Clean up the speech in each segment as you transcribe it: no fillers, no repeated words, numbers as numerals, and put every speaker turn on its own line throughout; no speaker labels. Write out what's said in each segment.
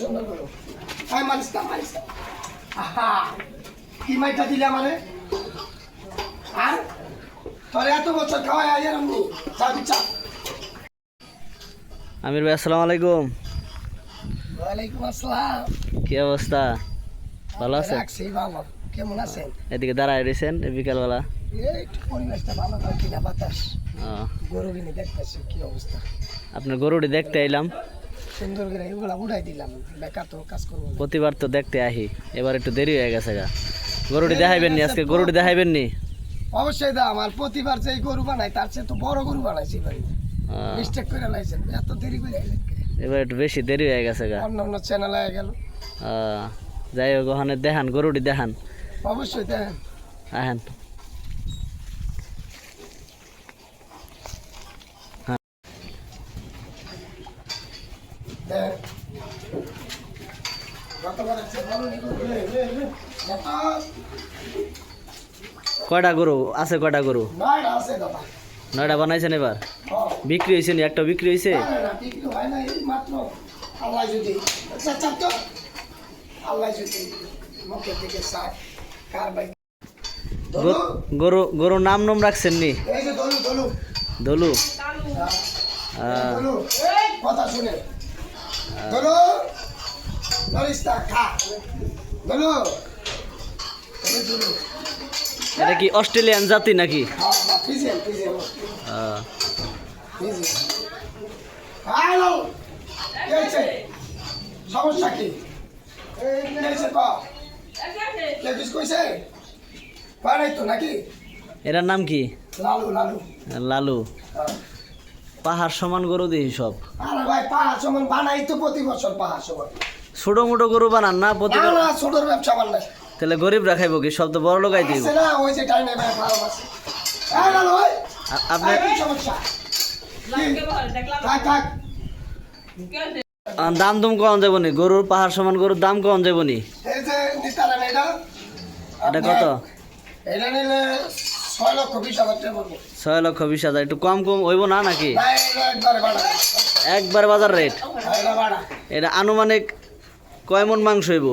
সুন্দর করো আই মালিশ আহা কি মাইটা দিলে আমারে আর তোর এত বছর খাওয়াই আইয়ার আমি চা দিচ্ছা।
আমির ভাই আসসালামু আলাইকুম।
ওয়ালাইকুম আসসালাম।
কি অবস্থা? ভালো আছেন?
ভালো। কেমন আছেন?
এদিকে দাঁড়ায় রয়েছেন বিকালবেলা?
একটু পরিবেশটা ভালো না, কিনা বাতাস, গরু কিনে দেখতেছি কি অবস্থা।
আপনার গরুটি দেখতে এলাম,
সুন্দর করে এগুলা উড়াই দিলাম, বেকার তো কাজ করবো।
প্রতিবার তো দেখতে আহি, এবার একটু দেরি হয়ে গেছে গা। গরুটি দেখাইবেন নি আজকে? গরুটি দেখাইবেন নি?
অবশ্যই দাম। আর প্রতিবার যে গরু বানাই তার চেয়ে তো বড় গরু বানাইছি ভাই, মিস্টেক করে লাইছেন, এত দেরি করে
এবার একটু বেশি দেরি হয়ে গেছে গা,
অন্য অন্য চ্যানেল হয়ে গেল।
যাই হোক, ওখানে দেখান, গরুটি দেখান।
অবশ্যই দেখেন।
হ্যাঁ কয়টা গরু আছে? কয়টা গরু? 9টা বানাইছেন এবার? বিক্রি হয়েছে নি? একটা বিক্রি হয়েছে? গরুর নাম রাখছেন নি? দলু।
কথা শুনে
এটা কি অস্ট্রেলিয়ান জাতি নাকি?
সমস্যা কি? নাকি
এটার নাম কি?
লালু।
লালু। পাহাড় সমান গরু দিই সব।
আরে ভাই, পাহাড় সমান বানাই তো প্রতি বছর। পাহাড় সমান
ছোট মোটো গরু বানান না প্রতি?
ছোটর ব্যবসা বানাই।
তাহলে গরিব রাখাইব কি? সব তো বড় লোকাই দিব। আপনার দাম দুম কম যাবো নি? গরুর পাহাড় সমান গরুর দাম কম যাবো নি? এটা কত?
এটা নিলে 6,20,000 টাকা।
6,20,000 একটু কম হইব না নাকি? একবার বাজার রেট। এটা আনুমানিক কয় মন মাংস হইব?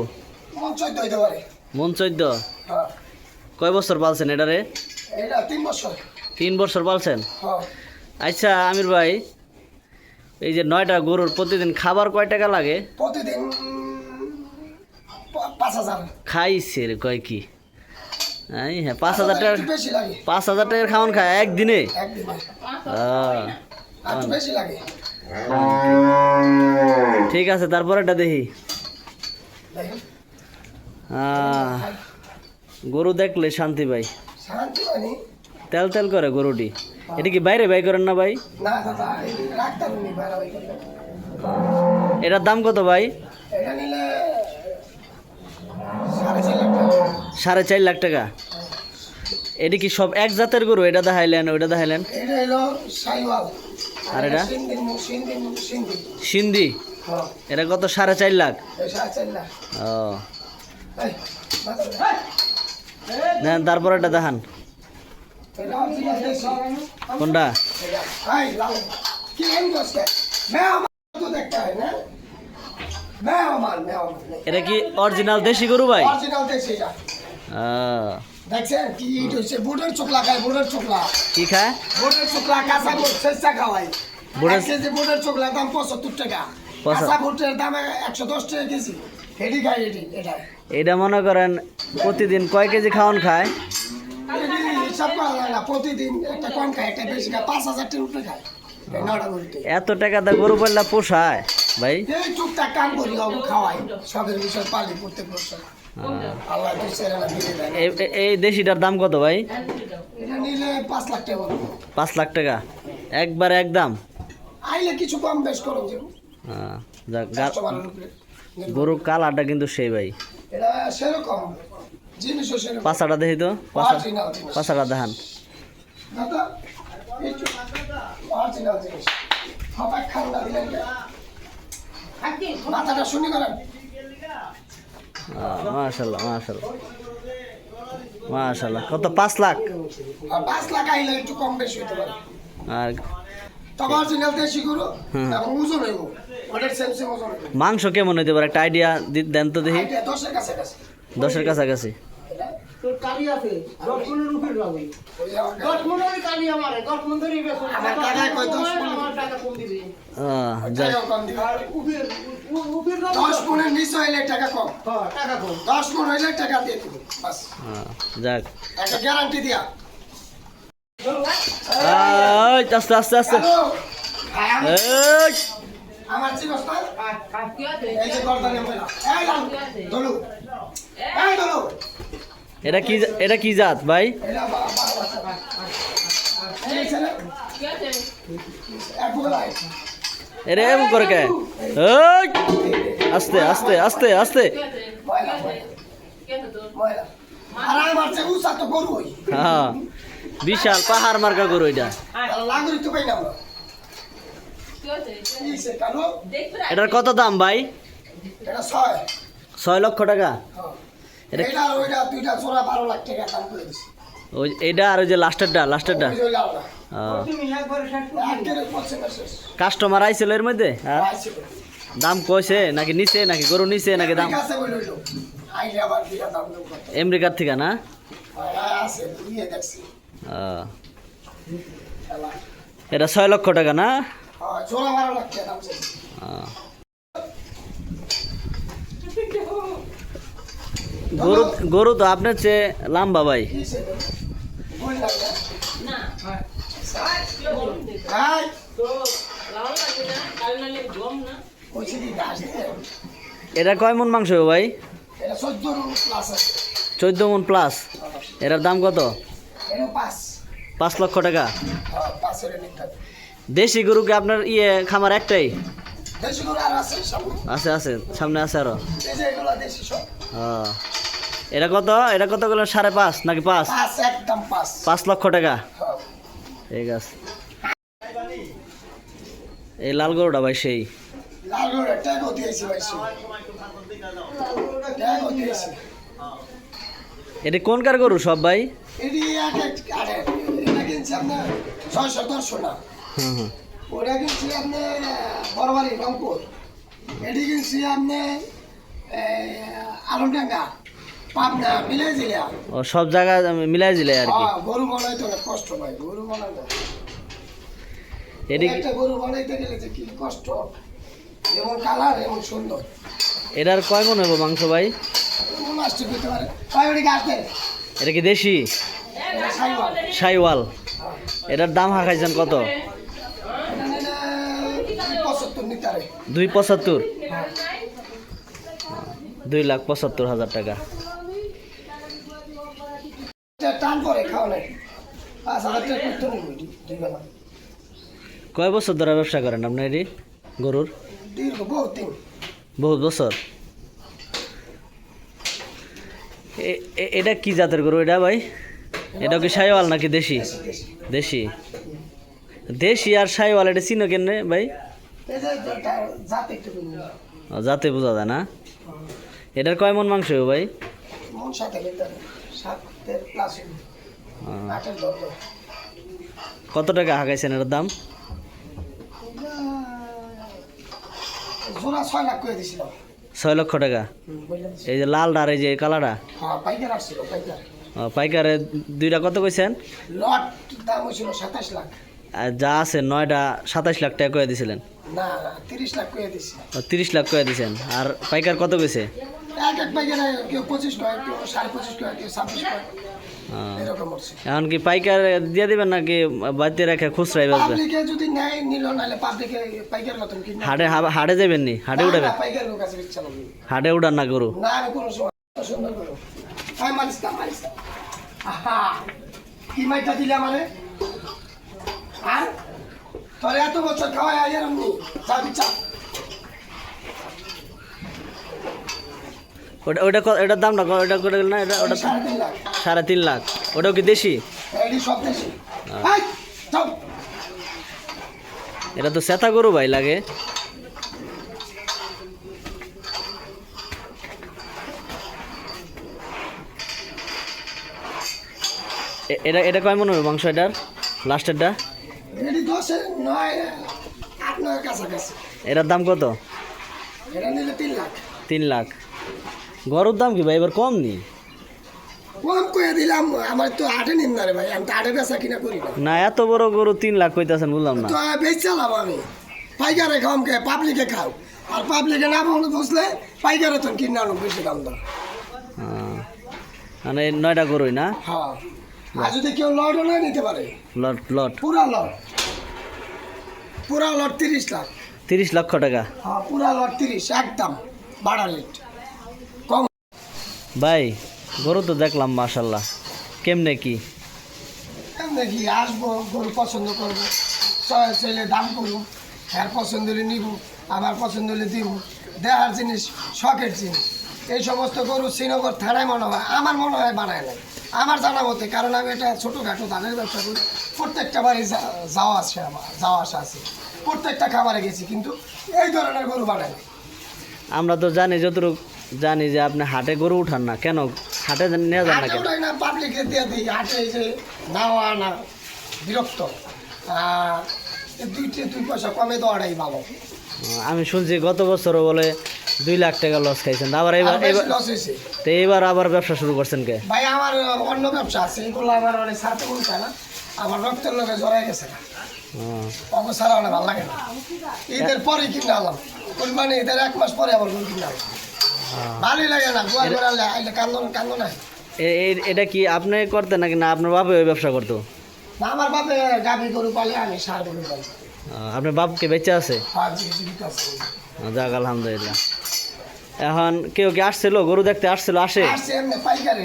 মন 14। কয় বছর পালছেন এটারে? 3 বছর পালছেন? আচ্ছা আমির ভাই, এই যে 9টা গরুর প্রতিদিন খাবার কয় টাকা লাগে?
প্রতিদিন 5,000
খাইছে রে কয় কি? হ্যাঁ 5,000 টাকা। 5,000 টাকার খাওয়ান খায় একদিনে? ঠিক আছে, তারপর এটা দেখি। গরু দেখলে শান্তি ভাই, তেল তেল করে গরুটি। এটা কি বাইরে বাই করেন না ভাই? এটার দাম কত ভাই? 4.5 লাখ টাকা। এটা কি সব এক জাতের গরু? এটা দেখাইলেন, ওইটা দেখাইলেন। আর এটা সিন্ধি। এটা কত? 4.5 লাখ। ও দেন, তারপর এটা দেখান। কোনটা? এটা কি অরিজিনাল দেশি গরু ভাই?
দেখছেন কি হইছে? বুড়ের চোখলা খায়, বুড়ের চোখলা।
কি খায়?
বুড়ের চোখলা, কাঁচা বুট চেষ্টা খাওয়াই। কেজি বুড়ের চোখলা দাম 75 টাকা, কাঁচা বুটের দাম 110 টাকা কেজি। এটি খায়, এটা
মনে করেন প্রতিদিন কয় কেজি খাওয়ান খায়?
হিসাব করা যায় না, প্রতিদিন একটা কম খায়, একটা বেশি খায়। 5,000 টাকা উপরে খায়।
এত টাকা দা গরু পাল্লা পোষায় ভাই?
এই টুকটাক কাম করি, খাওয়াই, শখের বিষয় পালি প্রত্যেক বছর।
এই দেশিটার দাম কত ভাই?
এটা নিলে 5 লাখ টাকা।
5 লাখ টাকা একবার একদম?
আইলে কিছু কম বেশ করো।
গরু কালারটা কিন্তু সেই ভাই,
এটা সেরকম জিনিসও সেরকম।
পাছাটা দেখি তো, পাছাটা দেখান।
মাথাটা শুনি করেন।
মাশাআল্লাহ মাশাআল্লাহ মাশাআল্লাহ। কত? 5 লাখ?
5 লাখ আইলে একটু কম বেশি হতে পারে।
আর
তবে অরিজিনাল দেশি গরু এবং ওজন হইব ওটার সেম সেম ওজন হইব
মাংস কেমন হইতে পারে একটা আইডিয়া দেন তো দেখি।
এটা 10 এর কাছাকাছি
10-এর কাছাকাছি।
তোর কালি আছে 10 মনের উপরে লাগবে
ওই যে
10 মনের কালি আমারে 10 মন ধরে বেশ
আমার টাকা কই 10 মণ?
আমার টাকা কম দিবি
যাক,
টাকা কম দিবে।
আর উপরে উপরে
10 মণের নিচে হইলে টাকা কম,
হ্যাঁ টাকা কম
10 মণ হইলে টাকা দিয়ে দিব বাস,
যাক।
একটা গ্যারান্টি দিয়া।
আস্তে আস্তে আস্তে।
হ্যালো, আমি
এই,
আমার চিনস না?
কি আছে
এই যে গর্দানে ময়লা, এই লাল দলু, এই দলু,
এটা কি জাত ভাই?
এটা এই ছেলে এক বুগলাই
এরে এমন করে কে? এই, আস্তে আস্তে আস্তে আস্তে।
ময়লা ময়লা আর আমার চেয়ে উঁচা তো গরু হই,
হ্যাঁ, বিশাল পাহাড় মার্কা গরু এটা।
লাগুরি তো পাই না আমরা। এই সে কালো,
এটার কত দাম ভাই?
এটা 6,
6 লক্ষ টাকা। এটা
এটা আর ওইটা দুইটা জোড়া 12 লাখ টাকা দাম করে দিছি।
ওই এটা আর ওই যে লাস্টেরটা
ওই যে লাউটা
তুমি একবার শেষ
একেবারে পছন্দ শেষ
কাস্টমার আইছিল এর মধ্যে? হ্যাঁ,
আইছিল
দাম কইছে নাকি নিচে নাকি গরু নিচে নাকি দাম?
ঠিক আছে বলে হইলো আইলে আবার দিয়া দাম দেব কত
আমেরিকার থেকে না?
আছে দিয়ে দেখছি
আহ,
খেলা
এটা 6 লক্ষ টাকা না?
জোড়া 12 লাখ টাকা দাম চাইছে।
আহ। গরু গরু তো আপনার চেয়ে লম্বা ভাই।
কি সে বল লাগে
না
হাই
তো লাল লাগে না কাল নালে গম না
কইছি কি গাছ দে
এটা কয় মন মাংস হবে ভাই?
এটা 14 প্লাস আছে
14 মন প্লাস। এটার দাম কত?
এটা 5
5 লক্ষ টাকা।
5 এর নিতে
দেশি গরুকে আপনার খামার একটাই?
দেশি গরু আর আছে সামনে
আছে আছে, সামনে আছে আরো।
এই যে এগুলো দেশি সব
এটা কত? এটা কত গেল? 5.5 নাকি 5?
5 একদম 5
5 লক্ষ টাকা। ঠিক আছে। এই লাল গরুটা ভাই সেই।
লাল গরু ট্যাগ দিয়েছি ভাই ট্যাগ দিয়েছি
এটা কোন কার গরু সব ভাই?
এটি এক আরে এটা কিনছি আপনার 610 না
হুম হুম।
ওটা কিনছি আপনার বড়বাড়ি রংপুর, এটি কিনছি আপনার আলমডাঙ্গা পাবনা মিলে জিয়া।
ও সব জায়গা মিলাই দিলে আর কি।
গরু বানাইতে অনেক কষ্ট ভাই, গরু বানাইতে
এদিকে
একটা গরু বানাইতে গেলে যে কি কষ্ট, যেমন কালার এমন সুন্দর।
এটার কয় মন হইব মাংস ভাই?
নষ্ট করতে পারে ভাই, ওটি গাছ দেয়
এটা কি দেশি
এটা সাইওয়াল।
শাইওয়াল? এটার দাম হাঁকাইছেন কত?
75 নিতারে
2.75? 2,75,000 টাকা।
টান করে খাওয়া নাই 5,000 টাকা করতে নেই দুই বেলা
কয় বছর ধরে ব্যবসা করেন আপনি এটি গরুর?
দীর্ঘ বহুত দিন।
বহুত বছর। এটা কি জাতের গরু এটা ভাই? এটা কি শাইওয়াল নাকি দেশি? দেশি। দেশি আর শাইওয়াল এটা চিনো কেন ভাই?
এই যে জাত একটু কমে
জাতে বোঝা যায় না। এটার কয় মন মাংস হবে ভাই?
মন 7 লিটার 7 প্লাস 8 দর
কত টাকা হাঁকাইছেন এটার দাম?
জোড়া 6 লাখ করে দিছিল।
6 লক্ষ টাকা। এই যে লালটা আর এই যে কালারটা?
হ্যাঁ পাইকার আসছিল পাইকার।
পাইকারে দুইটা কত কইছেন?
লট দাম হয়েছিল 27 লাখ।
আর যা আছে 9টা 27 লাখ টাকা করে দিছিলেন?
না 30 লাখ করে দিছি।
30 লাখ করে দিছেন। আর পাইকার কত কইছে?
এক পাইকার কেউ 25 টাকা, কেউ 25.5 টাকা, কেউ 26 টাকা এরকম হচ্ছে।
এখন কি পাইকার দিয়ে দিবেন নাকি বাড়িতে রেখে খুচরাই বেচবেন?
পাবলিকে যদি নেয় নিল, নাহলে পাবলিকে পাইকার মতন কিনে
হাটে যাবেন নি? হাটে উঠাবেন?
পাইকারের কাছে বিচ্ছা লাগবে
হাটে উঠান না গরু?
না, আমি কোনো সময় সুন্দর করো আমি মালিশ না আহা কি মাইটা দিলে আমারে আর তোর এত বছর খাওয়াই আইয়ার আমি যা বিচ্ছা
এটার দামটা ওটা করে না? ওটা
3.5 লাখ।
3.5 লাখ। ওটাও কি দেশি?
এডি সব দেশি। এই যাও
এটা তো সেতা গরু ভাই লাগে। এটা কয় মনে হবে মাংস এটার লাস্টেরটা?
এডি 10 আপনার কাছাকাছি
এটার দাম কত?
এটা নিলে 3 লাখ।
3 লাখ। গরুর দাম কি ভাই এবার কম নি?
কম করে দিলাম, আমার তো আটে নিন না রে ভাই, আমি তো আটে বেচা কিনা করি না।
না এত বড় গরু 3 লাখ কইতাছেন বুঝলাম না।
তো বেচালাম আমি, পাইকারে খাওয়াম কে, পাবলিকে খাও, আর পাবলিকে না বুঝলে পাইকারে তো কিনে আনো বেশি দাম দাম।
মানে 9টা গরুই না?
হ্যাঁ, আর যদি কেউ লটও না নিতে পারে,
লট লট
পুরা লট, পুরা লট 30 লাখ।
30 লক্ষ টাকা।
হ্যাঁ, পুরা লট 30 একদম বাড়া রেট কম।
ভাই গরু তো দেখলাম মাশাল্লাহ, কেমনে কি?
দেখি আসবো, গরু পছন্দ করবো, চয়েস হইলে দাম করবো, হ্যাঁ পছন্দ হলে নিব, আমার পছন্দ হলে দিব। দেখার জিনিস, শখের জিনিস। এই সমস্ত গরু শ্রীনগর থানায় মনে হয়, আমার মনে হয় বানায় না আমার জানা মতে, কারণ আমি এটা ছোটোখাটো ধানের ব্যবসা করি। প্রত্যেকটা বাড়ি যাওয়া আছে, আমার যাওয়া আসা আছে, প্রত্যেকটা খাবারে গেছি, কিন্তু এই ধরনের গরু বানায় না।
আমরা তো জানি, যতটুকু জানি যে আপনি হাটে গরু উঠান না, কেন হাটে নিয়ে যান না কেন?
না পাবলিকে দিয়ে দিই, হাটে এই যে নেওয়া আনা বিরক্ত, আর 2 পয়সা কমে দেওয়াটাই ভালো।
আমি শুনছি গত বছরও বলে 2 লাখ টাকা লস খাইছেন, আবার এবার
লস হয়েছে
তো এবার আবার ব্যবসা শুরু করছেন কে?
ভাই। আমার অন্য ব্যবসা আছে, এগুলো আমার অনেক সাথে বলছে না, আমার রক্তের লোকে জড়াই গেছে না, অঙ্গ ছাড়া অনেক ভালো লাগে না। ঈদের পরে কিনে আনলাম, কুরবানি ঈদের 1 মাস পরে আবার গরু কিনে আনলাম, ভালোই লাগে না। গোয়া করে আনলে কান্দো না।
এটা কি আপনি করতেন নাকি না আপনার বাপে ওই ব্যবসা করতো?
না, আমার বাপে গাভী গরু পালে, আমি ষাঁড় গরু পালি।
আপনার বাপকে বেঁচে আছে?
হ্যাঁ, জীবিত আছে।
যাক আলহামদুলিল্লাহ। এখন কেউ কি আসছিল গরু দেখতে? আসছিল, আসে
আসছে এমনি পাইকারি,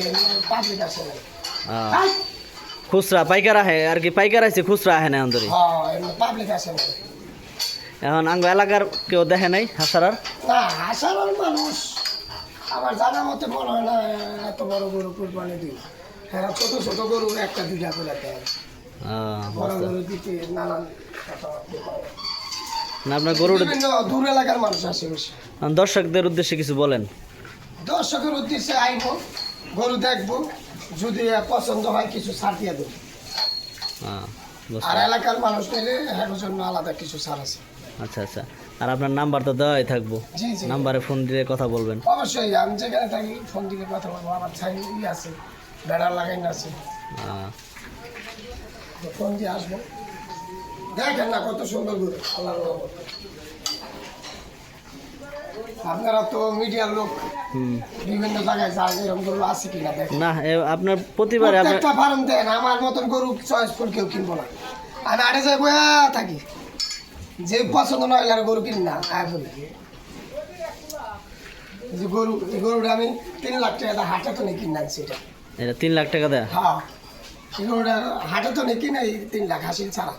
পাবলিক আসে না।
আহ, খুচরা পাইকার আহে আর কি, পাইকার আছে খুচরা আহে না অন্তরে।
হ্যাঁ, এমনি পাবলিক আসে না।
এখন আঙ্গ এলাকার কেউ দেখে নাই হাসারার?
না, হাসার মানুষ আমার জানা মতে মনে হয় না এত বড় গরু কুরবানি দিই। হ্যাঁ, ছোট ছোট গরু 1টা 2টা করে দেয়, বড় গরু দিতে নানান
না আপনার গরু
বিভিন্ন দূর এলাকার মানুষ আসে বেশি।
দর্শকদের উদ্দেশ্যে কিছু বলেন।
দর্শকের উদ্দেশ্যে আইবো, গরু দেখবো, যদি পছন্দ হয় কিছু ছাড় দিয়ে দেবো। আর এলাকার মানুষ নিলে হ্যাঁ জন্য আলাদা কিছু ছাড় আছে।
আচ্ছা আচ্ছা। আর আপনার নাম্বার তো দেওয়াই থাকবো,
জি জি,
নাম্বারে ফোন দিয়ে কথা বলবেন।
অবশ্যই আমি যেখানে থাকি ফোন দিলে কথা বলবো। আমার ছাই আছে, ব্যানার লাগাই আছে, ফোন দিয়ে আসবো। দেখেন না কত সুন্দর গরু, আল্লাহর রহমতে। আপনারা তো মিডিয়ার লোক, বিভিন্ন জায়গায় যান, এরকম গরু আছে কিনা দেখেন
না। আপনার প্রতিবারে
একটা ফার্ম দেন, আমার মতন গরু চয়েস করে কেউ কিনবো না। আমি আড়ে যাই বয়া থাকি, যে পছন্দ না হলে আর গরু কিনি না। আয় বলি যে গরু, এই গরুটা আমি 3 লাখ টাকা হাটে তো নেই কিনে আনছি।
এটা 3 লাখ টাকা দেয়?
হ্যাঁ, এই গরুটা হাটে তো নেই কিনে 3 লাখ হাসিল ছাড়া।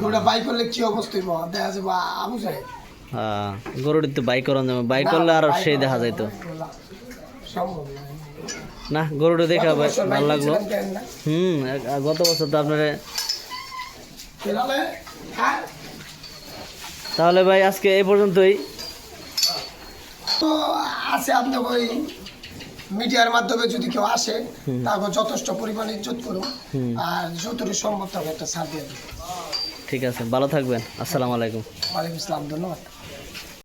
গরুটা বাই করলে কি অবস্থা হইব দেখা যাবো। আবু সাহেব
গরুটি তো বাই করানো যাবে, বাই করলে আরো সেই দেখা যাইতো
সম্ভব
না। গরুটা দেখা
না।
ভালো লাগলো। গত বছর তো আপনার। তাহলে ভাই আজকে এই পর্যন্তই।
তো আছে আপনার ওই মিডিয়ার মাধ্যমে যদি কেউ আসে, তারপর যথেষ্ট পরিমাণে ইজ্জত করুন, আর যতটুকু সম্ভব তবে একটা ছাড় দিয়ে দেবো।
ঠিক আছে, ভালো থাকবেন। আসসালামু আলাইকুম।
ওয়ালাইকুম আসসালাম, ধন্যবাদ।